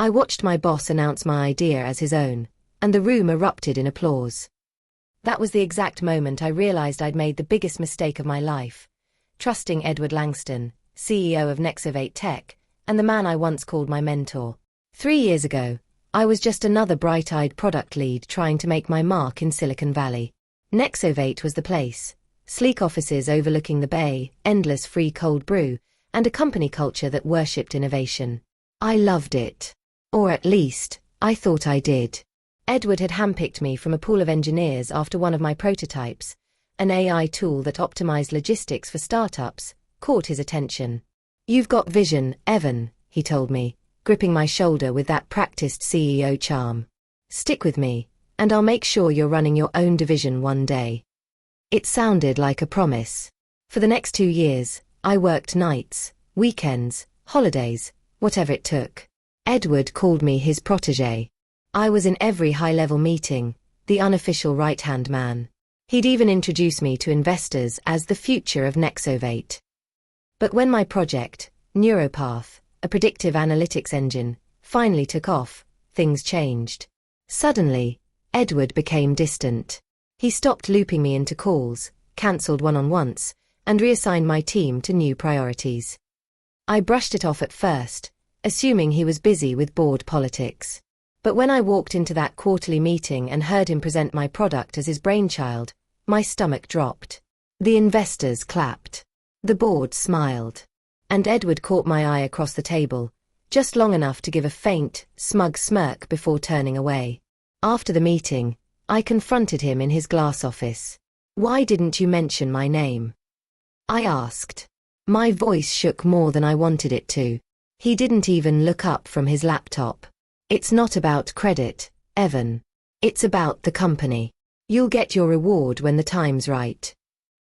I watched my boss announce my idea as his own, and the room erupted in applause. That was the exact moment I realized I'd made the biggest mistake of my life, trusting Edward Langston, CEO of Nexovate Tech, and the man I once called my mentor. 3 years ago, I was just another bright-eyed product lead trying to make my mark in Silicon Valley. Nexovate was the place. Sleek offices overlooking the bay, endless free cold brew, and a company culture that worshipped innovation. I loved it. Or at least, I thought I did. Edward had handpicked me from a pool of engineers after one of my prototypes, an AI tool that optimized logistics for startups, caught his attention. "You've got vision, Evan," he told me, gripping my shoulder with that practiced CEO charm. "Stick with me, and I'll make sure you're running your own division one day." It sounded like a promise. For the next 2 years, I worked nights, weekends, holidays, whatever it took. Edward called me his protégé. I was in every high-level meeting, the unofficial right-hand man. He'd even introduced me to investors as the future of Nexovate. But when my project, Neuropath, a predictive analytics engine, finally took off, things changed. Suddenly, Edward became distant. He stopped looping me into calls, cancelled one-on-ones, and reassigned my team to new priorities. I brushed it off at first, assuming he was busy with board politics. But when I walked into that quarterly meeting and heard him present my product as his brainchild, my stomach dropped. The investors clapped. The board smiled. And Edward caught my eye across the table, just long enough to give a faint, smug smirk before turning away. After the meeting, I confronted him in his glass office. "Why didn't you mention my name?" I asked. My voice shook more than I wanted it to. He didn't even look up from his laptop. "It's not about credit, Evan. It's about the company. You'll get your reward when the time's right."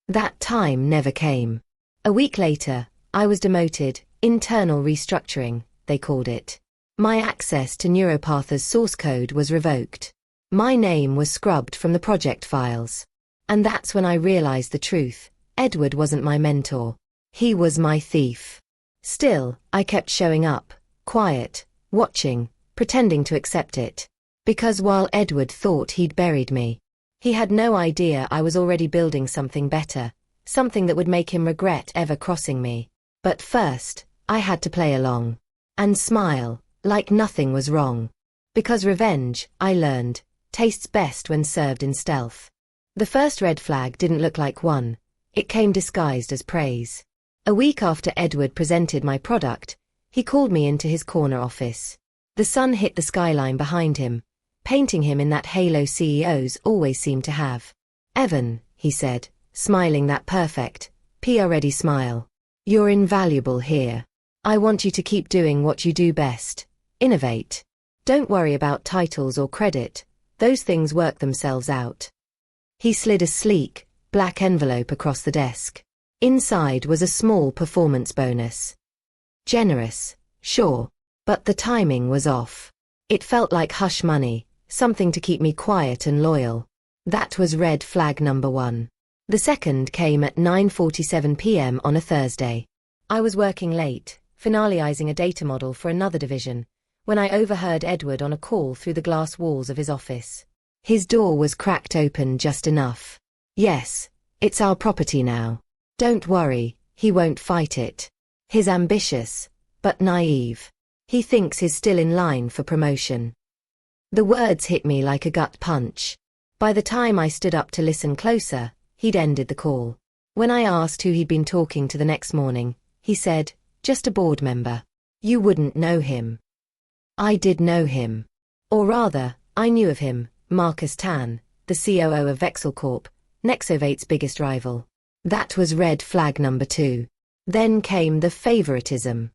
That time never came. A week later, I was demoted, internal restructuring, they called it. My access to Neuropath's source code was revoked. My name was scrubbed from the project files. And that's when I realized the truth. Edward wasn't my mentor. He was my thief. Still, I kept showing up, quiet, watching, pretending to accept it. Because while Edward thought he'd buried me, he had no idea I was already building something better, something that would make him regret ever crossing me. But first, I had to play along. And smile, like nothing was wrong. Because revenge, I learned, tastes best when served in stealth. The first red flag didn't look like one. It came disguised as praise. A week after Edward presented my product, he called me into his corner office. The sun hit the skyline behind him, painting him in that halo CEOs always seem to have. "Evan," he said, smiling that perfect, PR-ready smile. "You're invaluable here. I want you to keep doing what you do best. Innovate. Don't worry about titles or credit. Those things work themselves out." He slid a sleek, black envelope across the desk. Inside was a small performance bonus. Generous, sure, but the timing was off. It felt like hush money, something to keep me quiet and loyal. That was red flag number 1. The second came at 9:47 p.m. on a Thursday. I was working late, finalizing a data model for another division, when I overheard Edward on a call through the glass walls of his office. His door was cracked open just enough. "Yes, it's our property now. Don't worry, he won't fight it. He's ambitious, but naive. He thinks he's still in line for promotion." The words hit me like a gut punch. By the time I stood up to listen closer, he'd ended the call. When I asked who he'd been talking to the next morning, he said, "Just a board member. You wouldn't know him." I did know him. Or rather, I knew of him, Marcus Tan, the COO of Vexel Corp, Nexovate's biggest rival. That was red flag number 2. Then came the favoritism.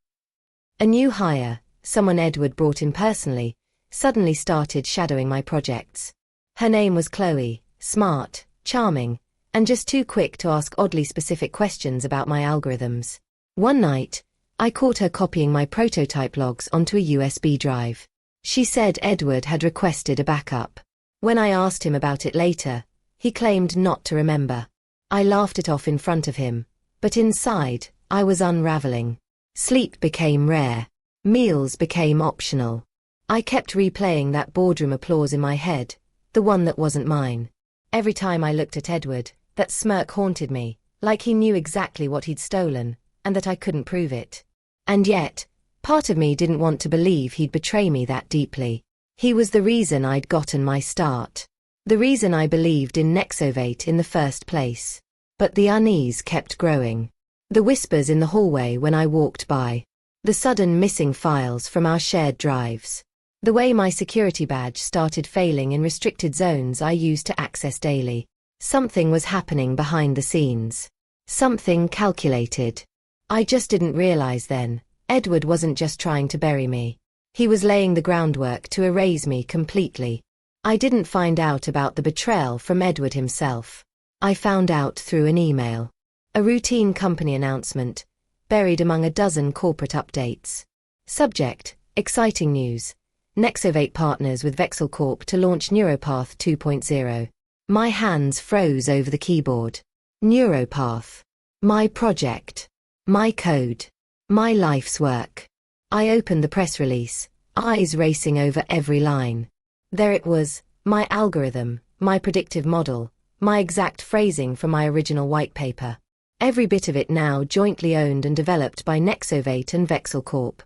A new hire, someone Edward brought in personally, suddenly started shadowing my projects. Her name was Chloe, smart, charming, and just too quick to ask oddly specific questions about my algorithms. One night, I caught her copying my prototype logs onto a USB drive. She said Edward had requested a backup. When I asked him about it later, he claimed not to remember. I laughed it off in front of him, but inside, I was unraveling. Sleep became rare. Meals became optional. I kept replaying that boardroom applause in my head, the one that wasn't mine. Every time I looked at Edward, that smirk haunted me, like he knew exactly what he'd stolen, and that I couldn't prove it. And yet, part of me didn't want to believe he'd betray me that deeply. He was the reason I'd gotten my start. The reason I believed in Nexovate in the first place. But the unease kept growing. The whispers in the hallway when I walked by. The sudden missing files from our shared drives. The way my security badge started failing in restricted zones I used to access daily. Something was happening behind the scenes. Something calculated. I just didn't realize then. Edward wasn't just trying to bury me. He was laying the groundwork to erase me completely. I didn't find out about the betrayal from Edward himself. I found out through an email. A routine company announcement, buried among a dozen corporate updates. Subject, exciting news. Nexovate partners with Vexel Corp to launch Neuropath 2.0. My hands froze over the keyboard. Neuropath. My project. My code. My life's work. I opened the press release, eyes racing over every line. There it was, my algorithm, my predictive model, my exact phrasing from my original white paper. Every bit of it now jointly owned and developed by Nexovate and Vexel Corp.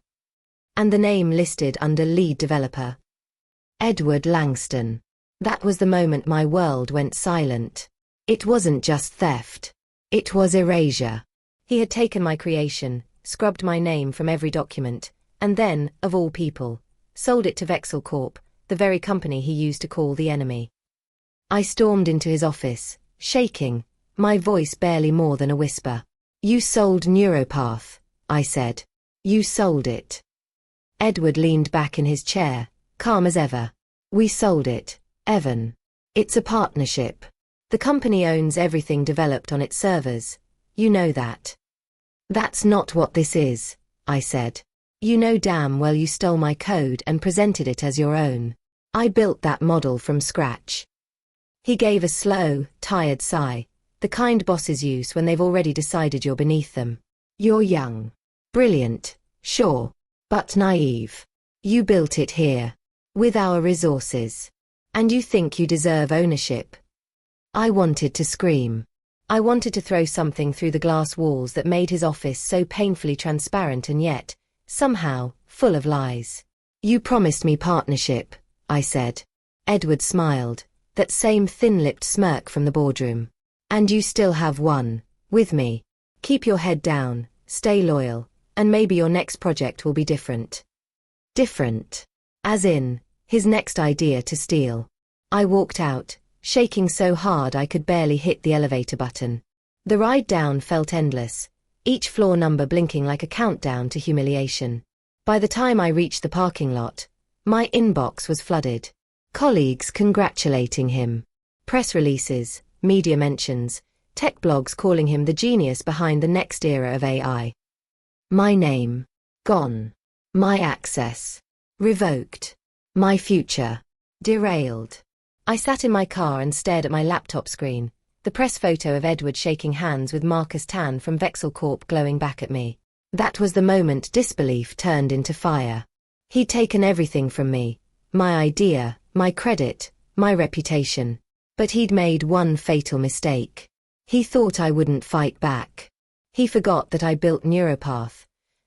And the name listed under lead developer. Edward Langston. That was the moment my world went silent. It wasn't just theft. It was erasure. He had taken my creation, scrubbed my name from every document, and then, of all people, sold it to Vexel Corp, the very company he used to call the enemy. I stormed into his office, shaking, my voice barely more than a whisper. You sold Neuropath, I said. You sold it. Edward leaned back in his chair, calm as ever. We sold it, Evan. It's a partnership. The company owns everything developed on its servers. You know that. That's not what this is, I said. You know damn well you stole my code and presented it as your own. I built that model from scratch. He gave a slow, tired sigh, the kind bosses use when they've already decided you're beneath them. You're young. Brilliant, sure. But naive. You built it here. With our resources. And you think you deserve ownership. I wanted to scream. I wanted to throw something through the glass walls that made his office so painfully transparent and yet, somehow, full of lies. You promised me partnership, I said. Edward smiled, that same thin-lipped smirk from the boardroom. And you still have one, with me. Keep your head down, stay loyal. And maybe your next project will be different. Different. As in, his next idea to steal. I walked out, shaking so hard I could barely hit the elevator button. The ride down felt endless, each floor number blinking like a countdown to humiliation. By the time I reached the parking lot, my inbox was flooded. Colleagues congratulating him. Press releases, media mentions, tech blogs calling him the genius behind the next era of AI. My name. Gone. My access. Revoked. My future. Derailed. I sat in my car and stared at my laptop screen, the press photo of Edward shaking hands with Marcus Tan from Vexel Corp glowing back at me. That was the moment disbelief turned into fire. He'd taken everything from me. My idea, my credit, my reputation. But he'd made one fatal mistake. He thought I wouldn't fight back. He forgot that I built Neuropath.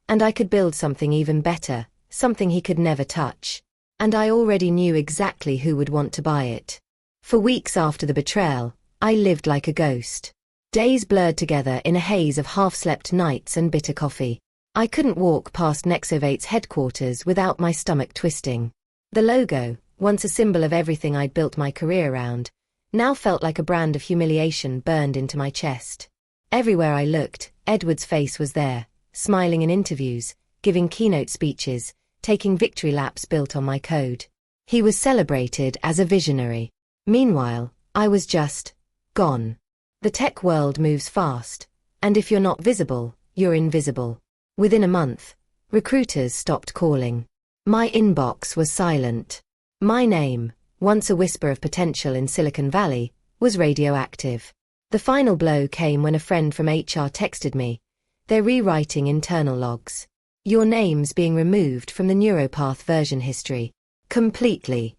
And I could build something even better, something he could never touch. And I already knew exactly who would want to buy it. For weeks after the betrayal, I lived like a ghost. Days blurred together in a haze of half-slept nights and bitter coffee. I couldn't walk past Nexovate's headquarters without my stomach twisting. The logo, once a symbol of everything I'd built my career around, now felt like a brand of humiliation burned into my chest. Everywhere I looked, Edward's face was there, smiling in interviews, giving keynote speeches, taking victory laps built on my code. He was celebrated as a visionary. Meanwhile, I was just gone. The tech world moves fast, and if you're not visible, you're invisible. Within a month, recruiters stopped calling. My inbox was silent. My name, once a whisper of potential in Silicon Valley, was radioactive. The final blow came when a friend from HR texted me. They're rewriting internal logs. Your name's being removed from the Neuropath version history. Completely.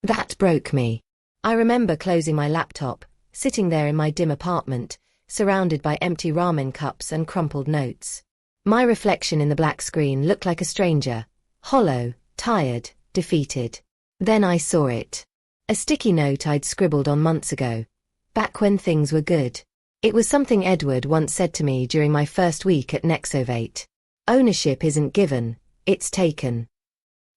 That broke me. I remember closing my laptop, sitting there in my dim apartment, surrounded by empty ramen cups and crumpled notes. My reflection in the black screen looked like a stranger, hollow, tired, defeated. Then I saw it. A sticky note I'd scribbled on months ago, back when things were good. It was something Edward once said to me during my first week at Nexovate. Ownership isn't given, it's taken.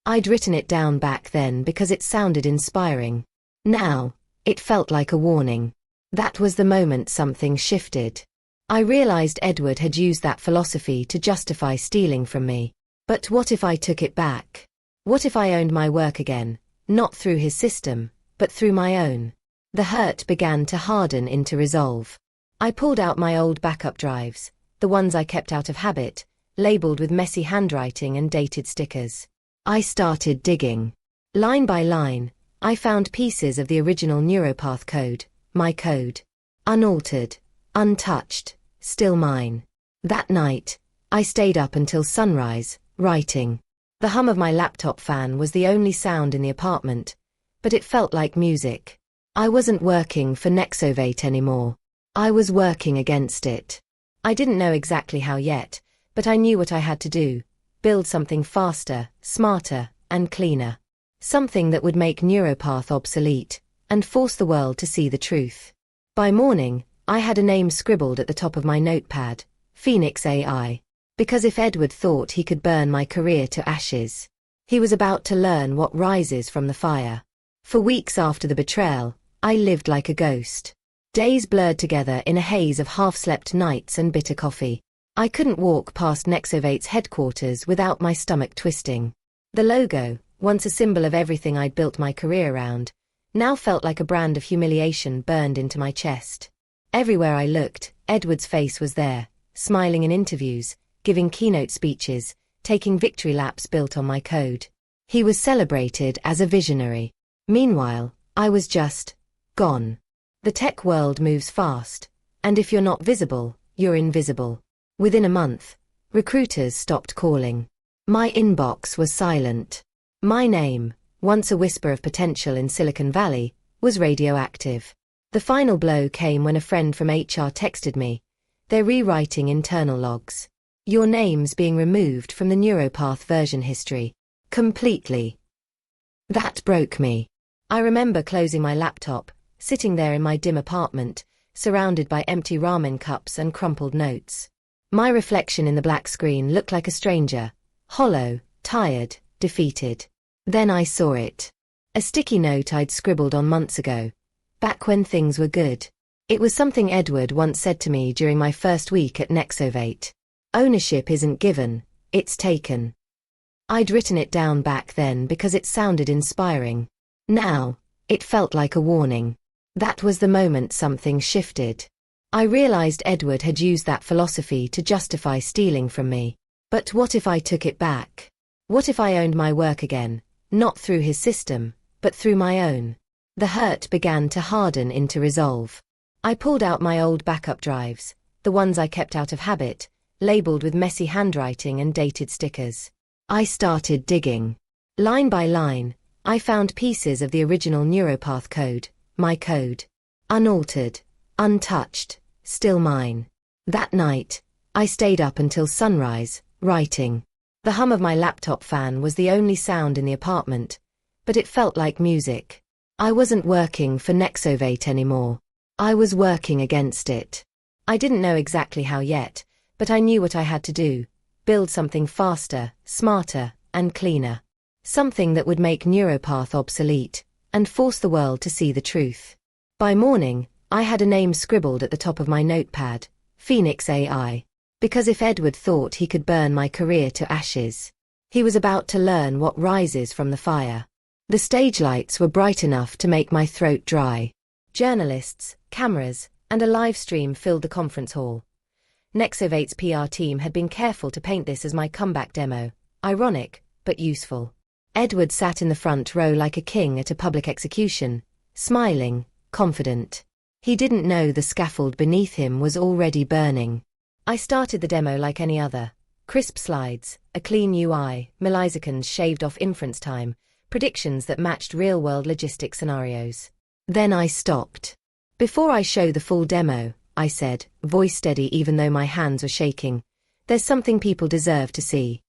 I'd written it down back then because it sounded inspiring. Now, it felt like a warning. That was the moment something shifted. I realized Edward had used that philosophy to justify stealing from me. But what if I took it back? What if I owned my work again, not through his system, but through my own? The hurt began to harden into resolve. I pulled out my old backup drives, the ones I kept out of habit, labeled with messy handwriting and dated stickers. I started digging. Line by line, I found pieces of the original neuropath code, my code. Unaltered, untouched, still mine. That night, I stayed up until sunrise, writing. The hum of my laptop fan was the only sound in the apartment, but it felt like music. I wasn't working for Nexovate anymore. I was working against it. I didn't know exactly how yet, but I knew what I had to do. Build something faster, smarter, and cleaner. Something that would make neuropath obsolete, and force the world to see the truth. By morning, I had a name scribbled at the top of my notepad, Phoenix AI. Because if Edward thought he could burn my career to ashes, he was about to learn what rises from the fire. For weeks after the betrayal, I lived like a ghost. Days blurred together in a haze of half-slept nights and bitter coffee. I couldn't walk past Nexovate's headquarters without my stomach twisting. The logo, once a symbol of everything I'd built my career around, now felt like a brand of humiliation burned into my chest. Everywhere I looked, Edward's face was there, smiling in interviews, giving keynote speeches, taking victory laps built on my code. He was celebrated as a visionary. Meanwhile, I was just gone. The tech world moves fast, and if you're not visible, you're invisible. Within a month, recruiters stopped calling. My inbox was silent. My name, once a whisper of potential in Silicon Valley, was radioactive. The final blow came when a friend from HR texted me. They're rewriting internal logs. Your name's being removed from the neuropath version history. Completely. That broke me. I remember closing my laptop, sitting there in my dim apartment, surrounded by empty ramen cups and crumpled notes. My reflection in the black screen looked like a stranger, hollow, tired, defeated. Then I saw it. A sticky note I'd scribbled on months ago, back when things were good. It was something Edward once said to me during my first week at Nexovate. Ownership isn't given, it's taken. I'd written it down back then because it sounded inspiring. Now, it felt like a warning. That was the moment something shifted. I realized Edward had used that philosophy to justify stealing from me. But what if I took it back? What if I owned my work again, not through his system, but through my own? The hurt began to harden into resolve. I pulled out my old backup drives, the ones I kept out of habit, labeled with messy handwriting and dated stickers. I started digging. Line by line, I found pieces of the original neuropath code, my code. Unaltered, untouched, still mine. That night, I stayed up until sunrise, writing. The hum of my laptop fan was the only sound in the apartment, but it felt like music. I wasn't working for Nexovate anymore. I was working against it. I didn't know exactly how yet, but I knew what I had to do. Build something faster, smarter, and cleaner. Something that would make neuropath obsolete, and force the world to see the truth. By morning, I had a name scribbled at the top of my notepad, Phoenix AI. Because if Edward thought he could burn my career to ashes, he was about to learn what rises from the fire. The stage lights were bright enough to make my throat dry. Journalists, cameras, and a live stream filled the conference hall. Nexovate's PR team had been careful to paint this as my comeback demo, ironic, but useful. Edward sat in the front row like a king at a public execution, smiling, confident. He didn't know the scaffold beneath him was already burning. I started the demo like any other. Crisp slides, a clean UI, milliseconds shaved off inference time, predictions that matched real-world logistic scenarios. Then I stopped. Before I show the full demo, I said, voice steady even though my hands were shaking, there's something people deserve to see.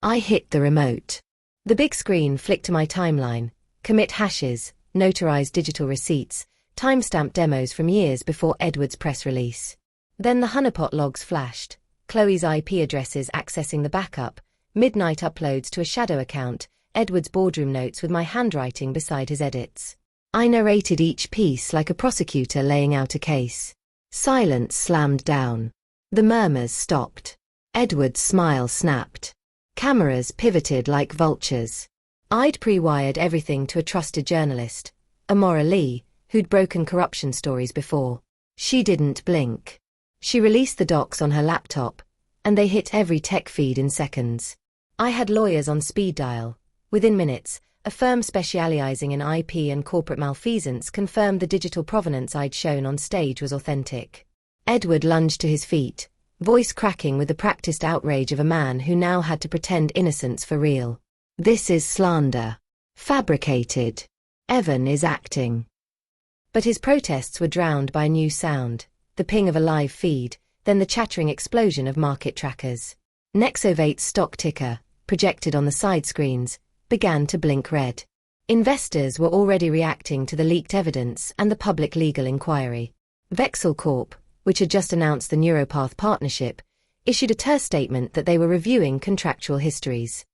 I hit the remote. The big screen flicked to my timeline, commit hashes, notarized digital receipts, timestamped demos from years before Edward's press release. Then the honeypot logs flashed, Chloe's IP addresses accessing the backup, midnight uploads to a shadow account, Edward's boardroom notes with my handwriting beside his edits. I narrated each piece like a prosecutor laying out a case. Silence slammed down. The murmurs stopped. Edward's smile snapped. Cameras pivoted like vultures. I'd pre-wired everything to a trusted journalist, Amora Lee, who'd broken corruption stories before. She didn't blink. She released the docs on her laptop, and they hit every tech feed in seconds. I had lawyers on speed dial. Within minutes, a firm specializing in IP and corporate malfeasance confirmed the digital provenance I'd shown on stage was authentic. Edward lunged to his feet, voice cracking with the practiced outrage of a man who now had to pretend innocence for real. This is slander. Fabricated. Evan is acting. But his protests were drowned by a new sound, the ping of a live feed, then the chattering explosion of market trackers. Nexovate's stock ticker, projected on the side screens, began to blink red. Investors were already reacting to the leaked evidence and the public legal inquiry. Vexel Corp, which had just announced the Neuropath partnership, issued a terse statement that they were reviewing contractual histories.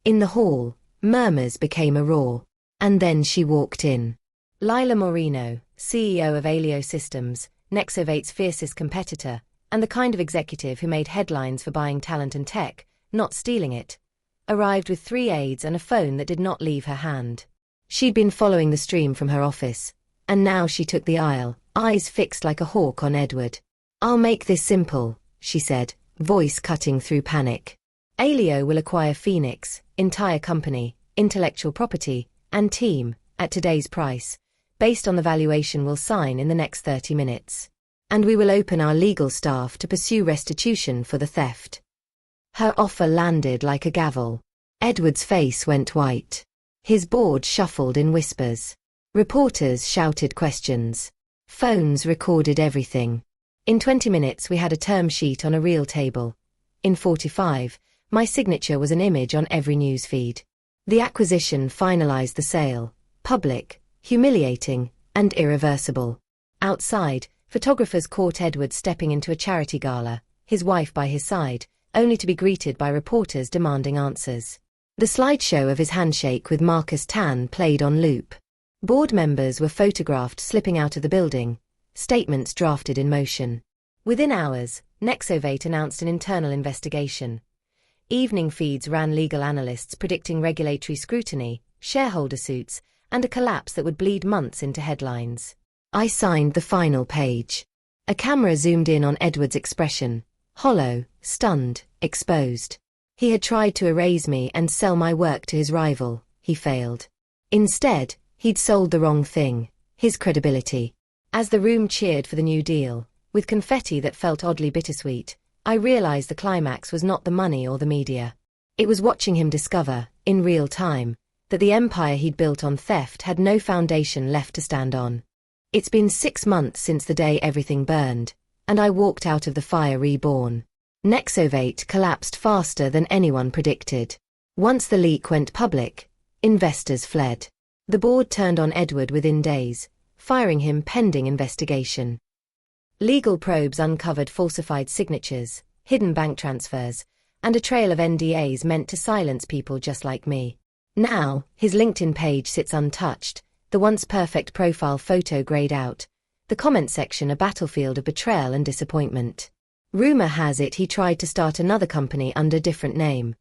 In the hall, murmurs became a roar. And then she walked in. Lila Moreno, CEO of Alio Systems, Nexovate's fiercest competitor, and the kind of executive who made headlines for buying talent and tech, not stealing it, arrived with 3 aides and a phone that did not leave her hand. She'd been following the stream from her office, and now she took the aisle, eyes fixed like a hawk on Edward. I'll make this simple, she said, voice cutting through panic. Alio will acquire Phoenix, entire company, intellectual property, and team, at today's price, based on the valuation we'll sign in the next 30 minutes. And we will open our legal staff to pursue restitution for the theft. Her offer landed like a gavel. Edward's face went white. His board shuffled in whispers. Reporters shouted questions. Phones recorded everything. In 20 minutes we had a term sheet on a real table. In 45, my signature was an image on every news feed. The acquisition finalized the sale, public, humiliating, and irreversible. Outside, photographers caught Edward stepping into a charity gala, his wife by his side, only to be greeted by reporters demanding answers. The slideshow of his handshake with Marcus Tan played on loop. Board members were photographed slipping out of the building, statements drafted in motion. Within hours, Nexovate announced an internal investigation. Evening feeds ran legal analysts predicting regulatory scrutiny, shareholder suits, and a collapse that would bleed months into headlines. I signed the final page. A camera zoomed in on Edward's expression, hollow, stunned, exposed. He had tried to erase me and sell my work to his rival. He failed. Instead, he'd sold the wrong thing, his credibility. As the room cheered for the new deal, with confetti that felt oddly bittersweet, I realized the climax was not the money or the media. It was watching him discover, in real time, that the empire he'd built on theft had no foundation left to stand on. It's been 6 months since the day everything burned, and I walked out of the fire reborn. Nexovate collapsed faster than anyone predicted. Once the leak went public, investors fled. The board turned on Edward within days, firing him pending investigation. Legal probes uncovered falsified signatures, hidden bank transfers, and a trail of NDAs meant to silence people just like me. Now, his LinkedIn page sits untouched, the once perfect profile photo grayed out, the comment section a battlefield of betrayal and disappointment. Rumor has it he tried to start another company under a different name.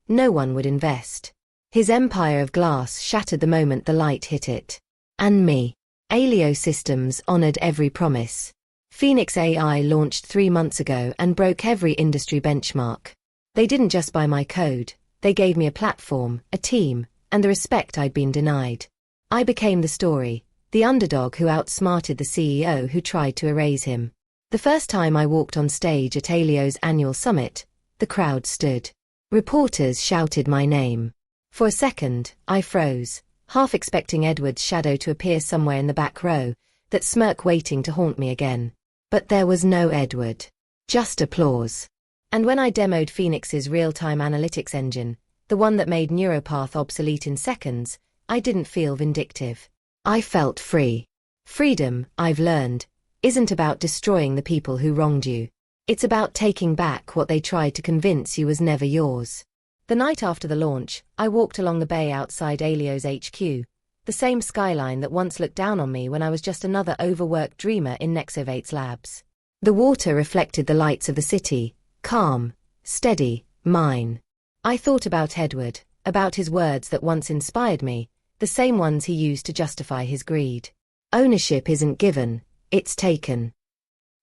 No one would invest. His empire of glass shattered the moment the light hit it. And me. Alio Systems honored every promise. Phoenix AI launched 3 months ago and broke every industry benchmark. They didn't just buy my code, they gave me a platform, a team, and the respect I'd been denied. I became the story, the underdog who outsmarted the CEO who tried to erase him. The first time I walked on stage at Alio's annual summit, the crowd stood. Reporters shouted my name. For a second, I froze, half expecting Edward's shadow to appear somewhere in the back row, that smirk waiting to haunt me again. But there was no Edward. Just applause. And when I demoed Phoenix's real-time analytics engine, the one that made Neuropath obsolete in seconds, I didn't feel vindictive. I felt free. Freedom, I've learned, isn't about destroying the people who wronged you. It's about taking back what they tried to convince you was never yours. The night after the launch, I walked along the bay outside Alio's HQ, the same skyline that once looked down on me when I was just another overworked dreamer in Nexovate's labs. The water reflected the lights of the city, calm, steady, mine. I thought about Edward, about his words that once inspired me, the same ones he used to justify his greed. Ownership isn't given, it's taken.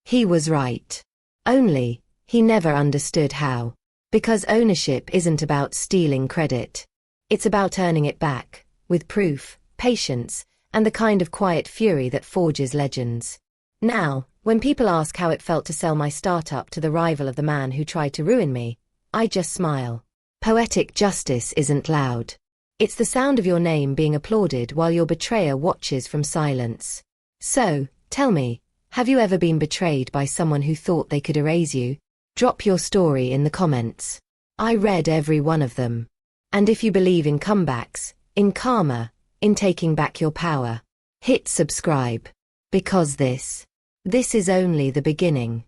He was right. Only, he never understood how. Because ownership isn't about stealing credit. It's about earning it back, with proof, patience, and the kind of quiet fury that forges legends. Now, when people ask how it felt to sell my startup to the rival of the man who tried to ruin me, I just smile. Poetic justice isn't loud. It's the sound of your name being applauded while your betrayer watches from silence. So, tell me, have you ever been betrayed by someone who thought they could erase you? Drop your story in the comments. I read every one of them. And if you believe in comebacks, in karma, in taking back your power, hit subscribe. Because this is only the beginning.